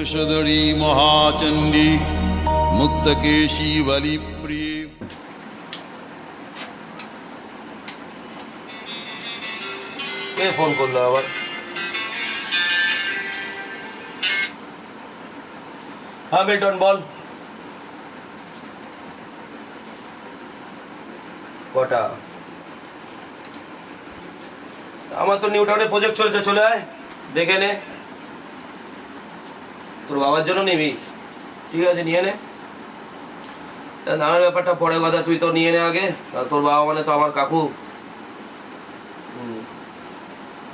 वृषधरी महाचंडी मुक्तकेशी बलिप्रिय। কে phone করলো আবার? হ্যাঁ মিল্টন বল। কটা? আমার তো নিউ টাউনে প্রজেক্ট চলছে, চলে আয় দেখে নে। তোর বাবার জন্য নিবি? ঠিক আছে নিয়ে নে। নানার ব্যাপারটা পরে কথা, তুই তো নিয়ে নে আগে। তোর বাবা মানে তো আমার কাকু।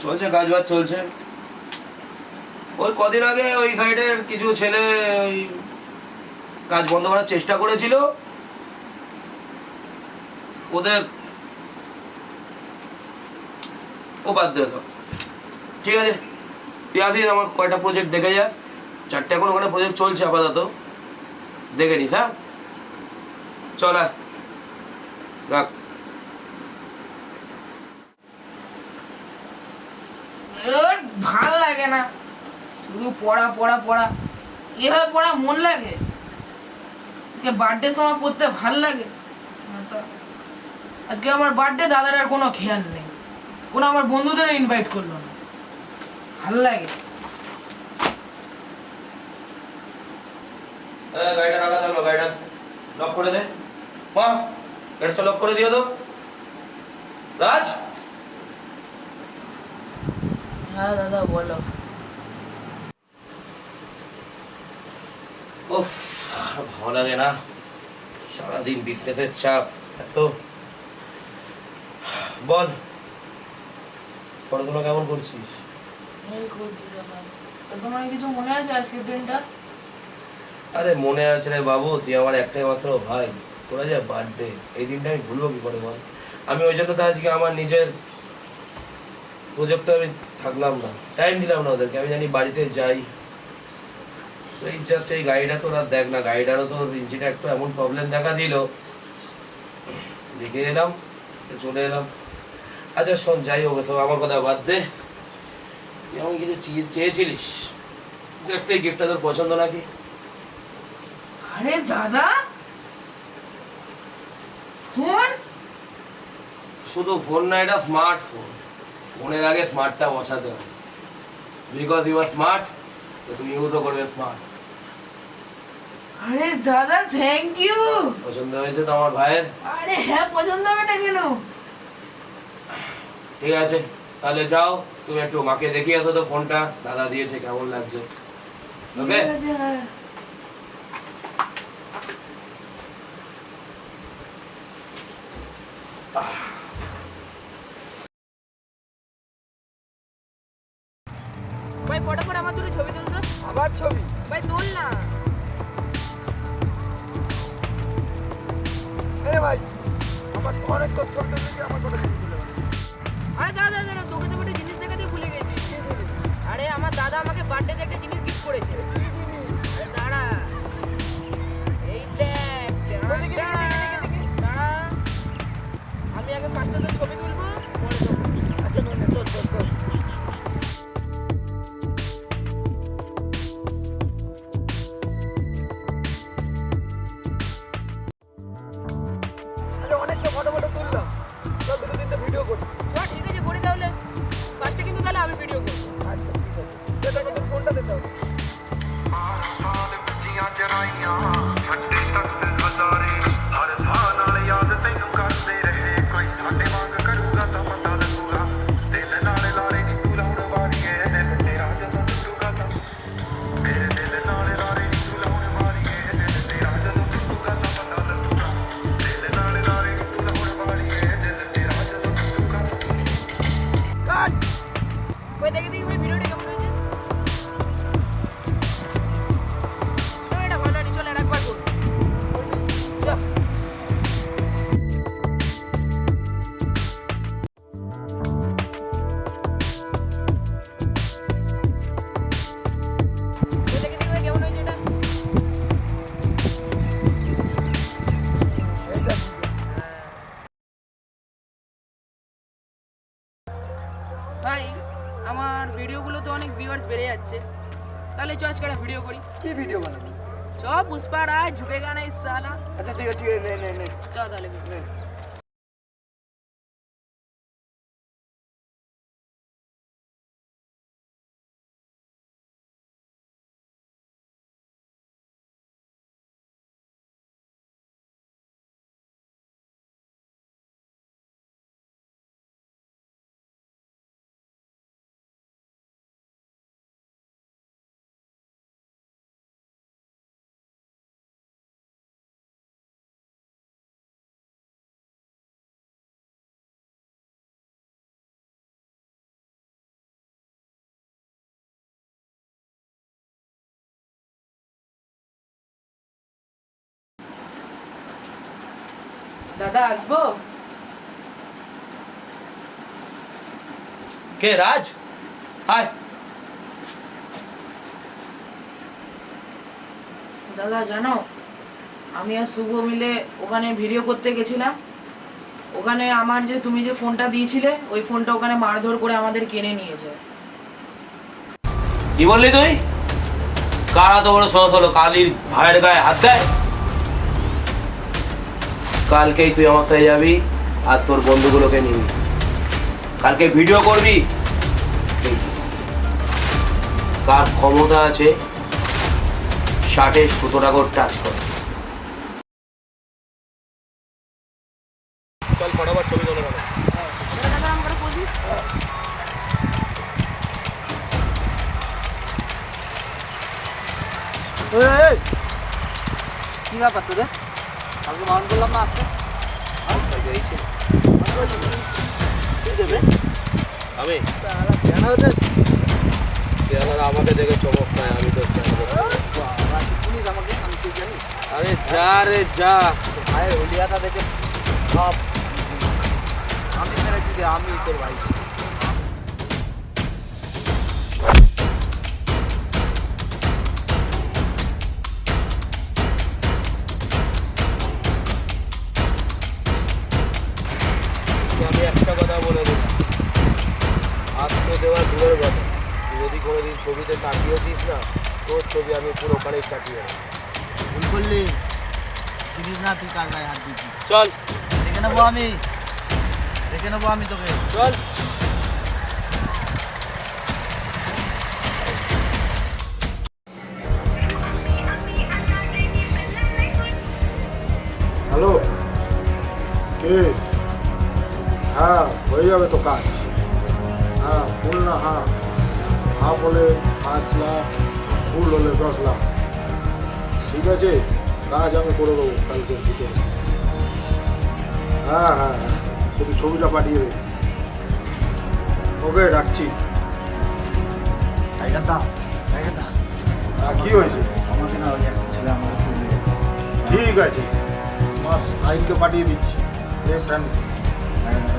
চলছে কাজ বাজ চলছে। ওই কদিন আগে ওই সাইডের কিছু ছেলে ওই কাজ বন্ধ করার চেষ্টা করেছিল, ওদের ও বাদ দে সব। ঠিক আছে তুই আসিস, আমার কয়টা প্রজেক্ট দেখে যাস। 4টে এখন ওখানে প্রজেক্ট চলছে আপাতত, দেখে নিস। হ্যাঁ চল আয়, রাখ। ভাল লাগে না, শুধু পড়া পড়া পড়া। এভাবে পড়া মন লাগে? আজকে বার্থডে সময় পড়তে ভাল লাগে না তো। আজকে আমার বার্থডে, দাদার আর কোনো খেয়াল নেই, কোনো আমার বন্ধুদেরও ইনভাইট করলো না। ভাল লাগে? গাড়িটা রাখা থাকলো, গাড়িটা লক করে দে। মা গাড়িটা লক করে দিও তো। রাজ। হ্যাঁ দাদা বলো। উফ ভালো লাগে না, সারাদিন বিজনেসের চাপ এত। বল পড়াশোনা কেমন করছিস? এই করছি দাদা। তোমার কিছু মনে আছে আজকের দিনটা? আরে মনে আছে রে বাবু, তুই আমার একটাই মাত্র ভাই, তোরা যে বার্থডে, এই দিনটা আমি ভুলবো কি করে বল? আমি ওই জন্য তো আজকে আমার নিজের প্রজেক্টে আমি থাকলাম না, টাইম দিলাম না ওদেরকে। আমি জানি বাড়িতে যাই, এই জাস্ট এই গাড়িটা তোর আর দেখ না, গাড়িটারও তোর ইঞ্জিনে একটু এমন প্রবলেম দেখা দিল, লিখে এলাম চলে এলাম। আচ্ছা শোন, যাই হোক সব আমার কথা বাদ দে। তুই এমন কিছু চেয়েছিলিস, দেখতে গিফটটা তোর পছন্দ নাকি? আরে দাদা ফোন? শুধু ফোন না, এটা স্মার্টফোন। ফোনের আগে স্মার্টটা বসাতে হবে, বিকজ ইউ আর স্মার্ট, তো তুমি ইউজও করবে স্মার্ট। আরে দাদা থ্যাংক ইউ। পছন্দ হয়েছে তো আমার ভাইয়ের? আরে হ্যাঁ, পছন্দ হবে না কেন? ঠিক আছে তাহলে যাও, তুমি একটু মাকে দেখিয়ে আসো তো ফোনটা দাদা দিয়েছে কেমন লাগছে। ওকে ঠিক আছে, হ্যাঁ। ভাই ফটাফট আমার দুটো ছবি তুল তো। আবার ছবি? ভাই তুল না। এ ভাই আমার অনেক তো ছবি তুলতে, আমার কথা ছবি তুলে। আরে দাদা দাদা, তোকে তো একটা জিনিস দেখাতে ভুলে গেছি। আরে আমার দাদা আমাকে বার্থডেতে একটা জিনিস গিফট করেছে। আরে দাঁড়া, এই দেখ। দাঁড়া, আমি আগে ফার্স্টে তোর ছবি তুলবো, পরে তোর। আচ্ছা চল চল চল চল। আরে অনেক তো ফটো ফটো তুললাম, চল দুটো তিনটে ভিডিও করি। ঠিক আছে করি তাহলে। ফার্স্টে কিন্তু তাহলে আমি ভিডিও করবো। আচ্ছা ঠিক আছে, দে তোকে তোর ফোনটা দিতে হবে। ਸਾਲ ਬੱਚੀਆਂ ਚਰਾਈਆਂ ਛੱਡੇ ਤਖਤ ਹਜ਼ਾਰੇ ਹਰ ਸਾਹ ਨਾਲ ਯਾਦ ਤੈਨੂੰ ਕਰਦੇ ਰਹੇ ਕੋਈ ਸਾਡੇ ਵਾਂਗ ਕਰੂਗਾ ਤਾਂ ਪਤਾ ਲੱਗੂਗਾ ਦਿਲ ਨਾਲ ਲਾਰੇ ਨੀ ਤੂੰ ਲਾਉਣ ਵਾਲੀਏ ਦਿਲ ਤੇਰਾ ਜਦੋਂ ਟੁੱਟੂਗਾ ਤਾਂ ਮੇਰੇ ਦਿਲ ਨਾਲ ਲਾਰੇ ਨੀ ਤੂੰ ਲਾਉਣ ਵਾਲੀਏ ਦਿਲ ਤੇਰਾ ਜਦੋਂ ਟੁੱਟੂਗਾ ਤਾਂ ਪਤਾ ਲੱਗੂਗਾ ਦਿਲ ਨਾਲ ਲਾਰੇ ਨੀ ਤੂੰ ਲਾਉਣ ਵਾਲੀਏ ਦਿਲ ਤੇਰਾ ਜਦੋਂ ਟੁੱਟੂਗਾ কাট। ওই দেখে দেখি ভাই ভিডিওটা কেমন হয়েছে। না, এটা ভালো হয়নি, চল আর একবার করি। চল। ওই দেখে দেখি ভাই কেমন হয়েছে এটা। এইটা ভাই আমার ভিডিওগুলোতে অনেক ভিউয়ার্স বেড়ে যাচ্ছে, তাহলে চ আজকে একটা ভিডিও করি। কি ভিডিও বানাবি? চ পুষ্পা রাজ ঝুঁকেগা না ইস সালা। আচ্ছা ঠিক আছে ঠিক আছে, নে নে নে চ তাহলে নে। দাদা আসবো? কে রাজ? হাই। দাদা জানো, আমি আর শুভ মিলে ওখানে ভিডিও করতে গেছিলাম। ওখানে আমার যে তুমি যে ফোনটা দিয়েছিলে ওই ফোনটা ওখানে মারধর করে আমাদের কেড়ে নিয়েছে। কি বললি তুই? কারা তো বড় সহজ হলো কালির ভাইয়ের গায়ে হাত দেয়? কালকেই তুই আমার সাথে যাবি আর তোর বন্ধুগুলোকে নিবি, কালকে ভিডিও করবি। কার ক্ষমতা আছে ষাটের 17 টাচ করে। চল ফটাফট ছবি তোলো। কি ব্যাপার তোদের? কালকে বারণ করলাম না আসতে। কি দেবে? আমি কেন ওদের? আমাকে দেখে চমক পায়, আমি তো চিনিস আমাকে? আমি তো জানি। আরে যা রে যা। ভাই হলিয়াটা দেখে সব আমি মেরেছি যে আমি তোর ভাই। আমি একটা কথা বলে দিই, আজকে দেওয়া দূরের কথা, তুই যদি কোনোদিন ছবিতে তাকিয়েছিস না, তোর ছবি আমি পুরো ওখানেই তাকিয়ে রাখি। ভুল করলি, চিনিস না তুই কার গায়ে হাত দিয়েছিস। চল দেখে নেবো আমি তোকে। চল। হ্যালো, কে? হ্যাঁ হয়ে যাবে তো কাজ। হ্যাঁ ফুল না, হ্যাঁ হাফ হলে 5 লাখ, ফুল হলে 10 লাখ। ঠিক আছে, কাজ আমি করে দেবো কালকের ভিতরে। হ্যাঁ হ্যাঁ হ্যাঁ, শুধু ছবিটা পাঠিয়ে দেবে। ওকে রাখছি। টাইগারদা হ্যাঁ কী হয়েছে? আমাকে না ওই একটা ছেলে আমাকে খুব লেগেছে। ঠিক আছে, আমার সাইডকে পাঠিয়ে দিচ্ছি, লেফট হ্যান্ড।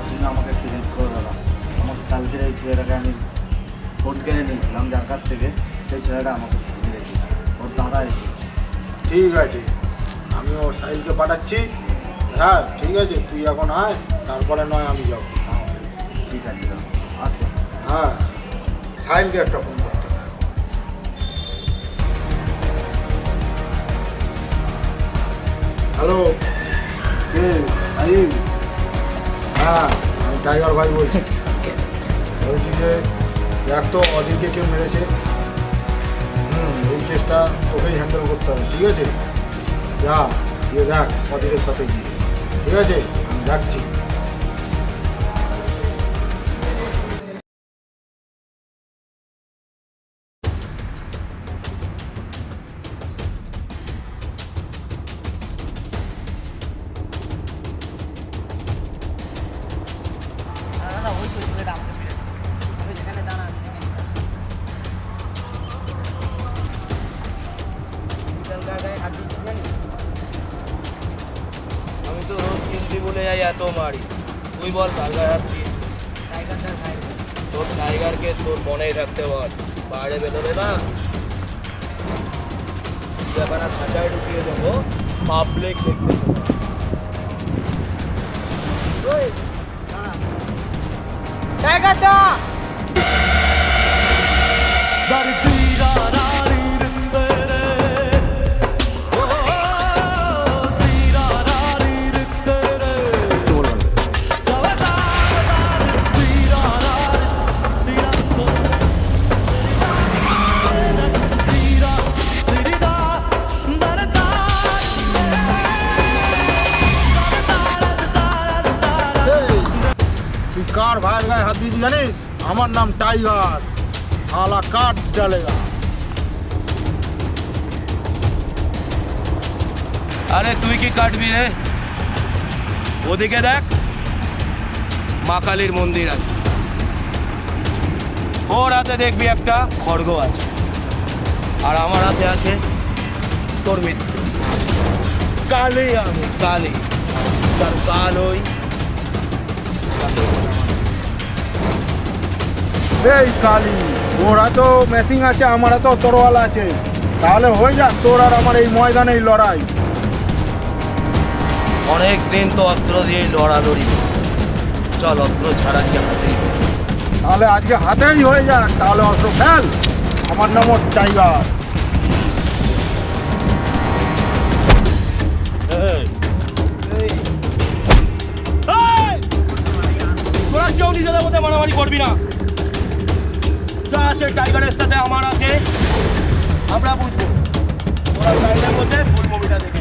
তুমি আমাকে একটু হেল্প করো দাদা। আমাকে কালকের এই ছেলেটাকে আমি ফোন কিনে নিয়েছিলাম যার কাছ থেকে, সেই ছেলেটা আমাকে দিয়েছে, ওর দাদা এসে। ঠিক আছে, আমি ও সাহিলকে পাঠাচ্ছি। হ্যাঁ ঠিক আছে, তুই এখন আয়, তারপরে নয় আমি যাবো। ঠিক আছে দাদা, আসলে হ্যাঁ, সাহিলকে একটা ফোন করতে হবে। হ্যালো, কে? সাহিল? হ্যাঁ আমি টাইগার ভাই বলছি। বলছি যে দেখ তো অধীরকে কেউ মেরেছে। এই কেসটা তোকেই হ্যান্ডেল করতে হবে, ঠিক আছে? যা গিয়ে দেখ অধীরের সাথে গিয়ে, ঠিক আছে? আমি ডাকছি। দাদা ওই তো ছেলেটা আমাকে মেরেছে। আমি যেখানে দাঁড়া আমি দেখে নিলাম। আমি তো রোজ কিনতে বলে যাই, এত মারি। তুই বল কার গায়ে হাত দিস? টাইগারটার ভাই। তোর টাইগারকে তোর মনেই থাকতে বল, বাইরে বেরোবে না। ব্যাপার খাঁচায় ঢুকিয়ে দেবো, পাবলিক দেখতে পাবো। টাইগারটা दर्दी रानी কার ভাইয়ের গায়ে হাত দিয়েছি জানিস? আমার নাম টাইগার, শালা কাট ডালেগা। আরে তুই কি কাটবি রে? ওদিকে দেখ, মা কালীর মন্দির আছে, ওর হাতে দেখবি একটা খড়গ আছে, আর আমার হাতে আছে তোর মৃত্যু। কালী আমি, কালী, তার কাল ওই। এই কালি, ওর তো মেশিং আছে, আমার তো তরোয়াল আছে, তাহলে হয়ে যাক তোর আর আমার এই ময়দানে এই লড়াই। অনেক দিন তো অস্ত্র দিয়েই লড়ালড়ি, চল অস্ত্র ছাড়া কি হাতেই। তাহলে আজকে হাতেই হয়ে যাক, তাহলে অস্ত্র ফেল। আমার নাম টাইগার। তোরা কেউ নিজেদের মধ্যে মারামারি করবি না, যা আছে টাইগারের সাথে আমার আছে, আমরা বুঝবো। তোরা টাইগারের মধ্যে ফুল মুভিটা দেখে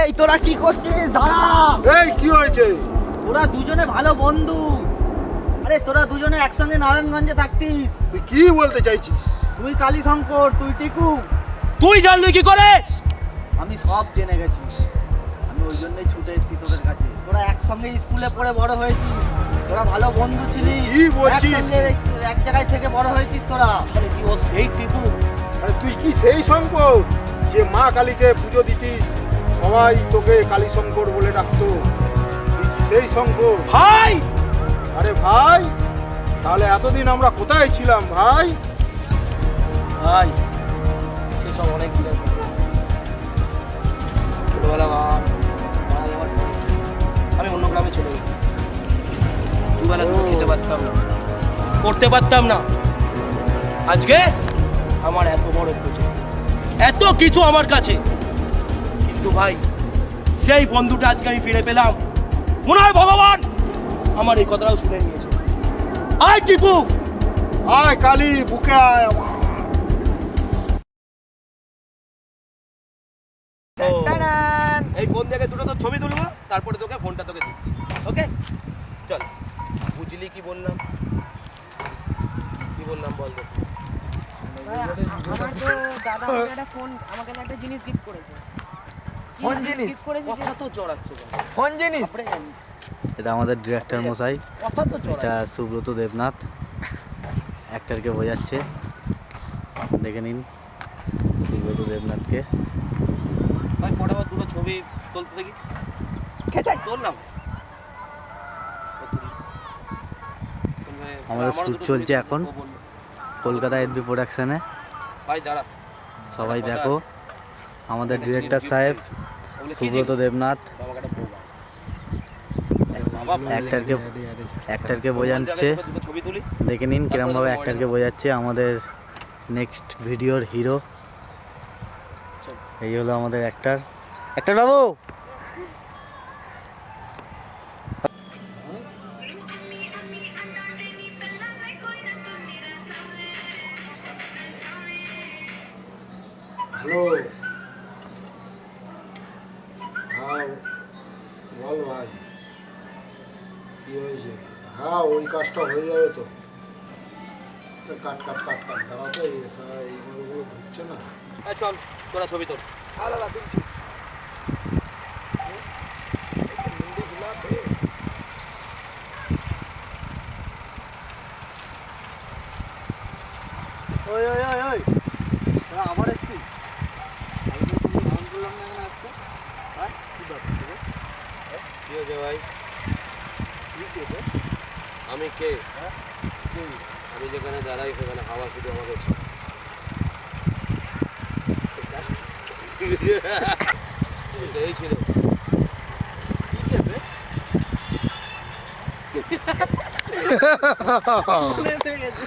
এই তোরা কি করছিস? দাঁড়া! এই কি হয়েছে? তোরা দুজনে ভালো বন্ধু। আরে তোরা দুজনে একসঙ্গে নারায়ণগঞ্জে থাকতিস। তুই কি বলতে চাইছিস? তুই কালী শঙ্কর, তুই টিকু। তুই জানলি কি করে? আমি সব জেনে গেছি, আমি ওই জন্যই ছুটে এসেছি তোদের কাছে। তোরা একসঙ্গে স্কুলে পড়ে বড় হয়েছিস, তোরা ভালো বন্ধু ছিলি। কি বলছিস? একসঙ্গে এক জায়গায় থেকে বড় হয়েছিস তোরা। আরে কি ও সেই টিকু? আরে তুই কি সেই শঙ্কর যে মা কালীকে পুজো দিতিস, সবাই তোকে কালী শঙ্কর বলে ডাকতো? তুই কি সেই শঙ্কর? ভাই, আরে ভাই, তাহলে এতদিন আমরা কোথায় ছিলাম ভাই? ভাই সেসব অনেক দিন আগে। ছোটবেলা আমি অন্য গ্রামে চলে গেছি, দুবেলা দুটো খেতে পারতাম না, করতে পারতাম না। আজকে আমার এত বড় প্রজেক্ট, এত কিছু আমার কাছে, কিন্তু ভাই সেই বন্ধুটা আজকে আমি ফিরে পেলাম। মনে হয় ভগবান আমার এই কথাটাও শুনে নিয়েছে। আয় টিপু, আয় কালী, বুকে আয় আমার। এই ফোন থেকে দুটো তো ছবি তুলবো, তারপরে তোকে ফোনটা তোকে দিচ্ছি। ওকে চল। বুঝলি কি বললাম? কি বললাম বল তো। আমার তো দাদা আমাকে একটা ফোন, আমাকে একটা জিনিস গিফট করেছে। কোন জিনিস? গিফট করেছে? কথা তো জড়াচ্ছে কেন? কোন জিনিস? আপনি জানিস এটা আমাদের ডিরেক্টর মশাই, কথা তো এটা জড়াচ্ছে। সুব্রত দেবনাথ, অ্যাক্টরকে বোঝাচ্ছে। দেখে নিন সুব্রত দেবনাথকে। ভাই ফটোবার দুটো ছবি তুলতে দেখি। খেচাই তোল না। আমাদের শ্যুট চলছে এখন কলকাতা এডবি প্রোডাকশনে। ভাই দাঁড়া, সবাই দেখো আমাদের ডিরেক্টর সাহেব সুব্রত দেবনাথ অ্যাক্টরকে বোঝাচ্ছে। দুটো ছবি তুলি। দেখে নিন কিরমভাবে অ্যাক্টরকে বোঝাচ্ছে আমাদের নেক্সট ভিডিওর হিরো। এই হলো আমাদের অ্যাক্টর বাবু। হ্যালো, হ্যাঁ বল ভাই, কি হয়েছে? হ্যাঁ ওই কাজটা হয়ে যাবে তো। কাট কাট কাট কাট, দাঁড়াও তো, এইগুলো ঢুকছে না। চল তোরা ছবি তোল। শুধু আমাকে এই ছিল ভুলে গেছি।